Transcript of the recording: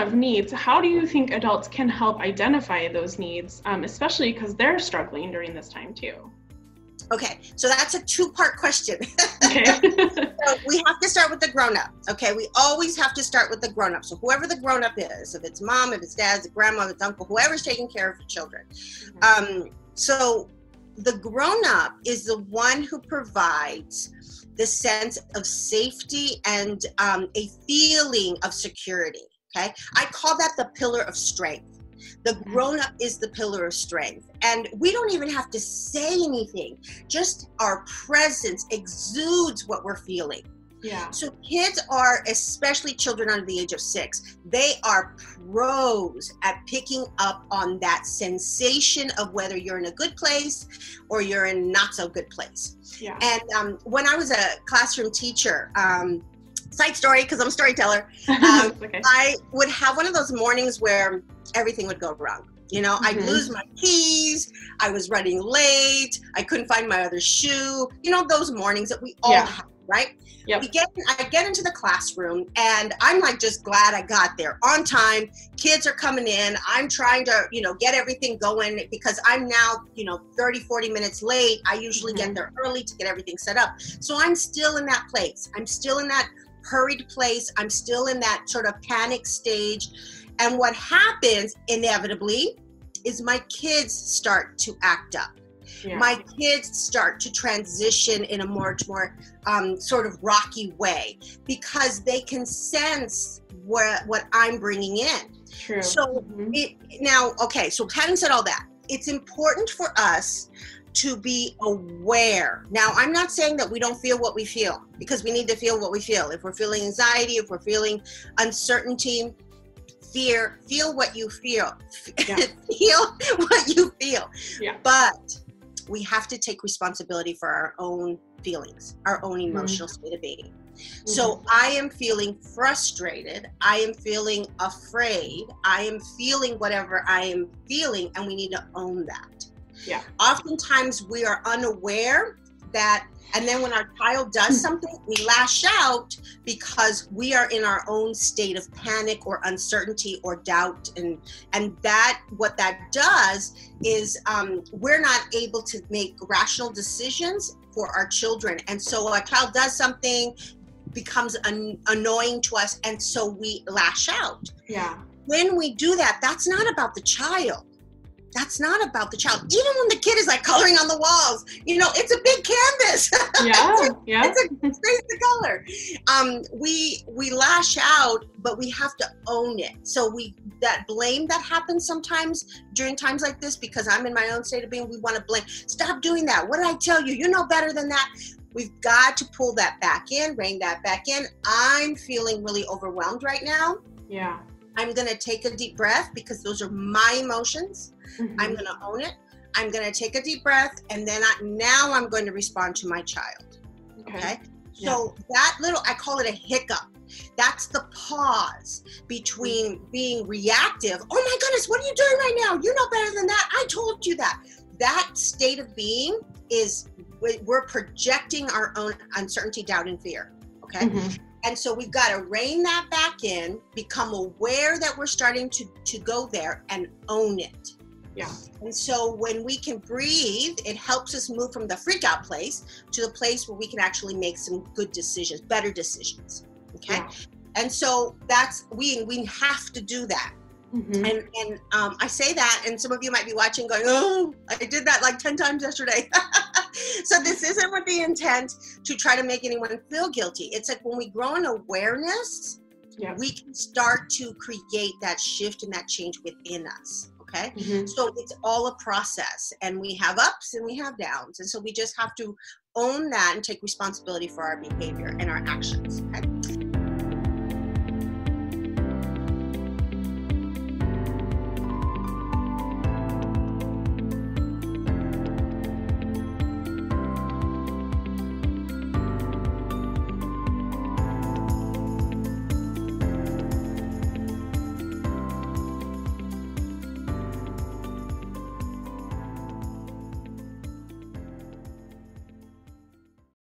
of needs, how do you think adults can help identify those needs, especially because they're struggling during this time too? Okay, so that's a two-part question. Okay. So we have to start with the grown-up, okay? We always have to start with the grown-up. So whoever the grown-up is, if it's mom, if it's dad, if it's grandma, if it's uncle, whoever's taking care of the children. So the grown-up is the one who provides the sense of safety and a feeling of security, okay? I call that the pillar of strength. The grown-up is the pillar of strength. And we don't even have to say anything. Just our presence exudes what we're feeling. Yeah. So kids are, especially children under the age of 6, they are pros at picking up on that sensation of whether you're in a good place or you're in a not so good place. Yeah. And when I was a classroom teacher, side story, because I'm a storyteller, Okay. I would have one of those mornings where everything would go wrong. You know, I'd lose my keys, I was running late, I couldn't find my other shoe, you know, those mornings that we all have, right? Yep. I get into the classroom and I'm like just glad I got there on time. Kids are coming in. I'm trying to, you know, get everything going because I'm now, you know, 30, 40 minutes late. I usually get there early to get everything set up. So I'm still in that place. I'm still in that hurried place. I'm still in that sort of panic stage. And what happens inevitably is my kids start to act up. Yeah. My kids start to transition in a much more sort of rocky way because they can sense what I'm bringing in. True. So so having said all that, it's important for us to be aware. Now, I'm not saying that we don't feel what we feel, because we need to feel what we feel. If we're feeling anxiety, if we're feeling uncertainty, fear, feel what you feel. Yeah. Feel what you feel. Yeah. But we have to take responsibility for our own feelings, our own emotional state of being. So I am feeling frustrated. I am feeling afraid. I am feeling whatever I am feeling, and we need to own that. Yeah. Oftentimes we are unaware that, and then when our child does something, we lash out because we are in our own state of panic or uncertainty or doubt. And that, what that does is we're not able to make rational decisions for our children. And so our child does something, becomes annoying to us, and so we lash out. Yeah. When we do that, that's not about the child. That's not about the child. Even when the kid is like coloring on the walls, you know, it's a big canvas. Yeah. It's a space to color. We lash out, but we have to own it. So that blame that happens sometimes during times like this, because I'm in my own state of being, we want to blame. Stop doing that. What did I tell you? You know better than that. We've got to pull that back in, rein that back in. I'm feeling really overwhelmed right now. Yeah. I'm going to take a deep breath because those are my emotions. I'm going to own it. I'm going to take a deep breath, and then now I'm going to respond to my child. Okay? So that I call it a hiccup. That's the pause between being reactive. Oh my goodness, what are you doing right now? You know better than that. I told you that. That state of being is, we're projecting our own uncertainty, doubt, and fear. Okay? And so we've got to rein that back in, become aware that we're starting to go there, and own it. Yeah. And so when we can breathe, it helps us move from the freak out place to the place where we can actually make some good decisions, better decisions. Okay. Yeah. And so we have to do that. And I say that, and some of you might be watching going, oh, I did that like 10 times yesterday. So this isn't with the intent to try to make anyone feel guilty. It's like when we grow in awareness, we can start to create that shift and that change within us. Okay. So it's all a process, and we have ups and we have downs. And so we just have to own that and take responsibility for our behavior and our actions. Okay?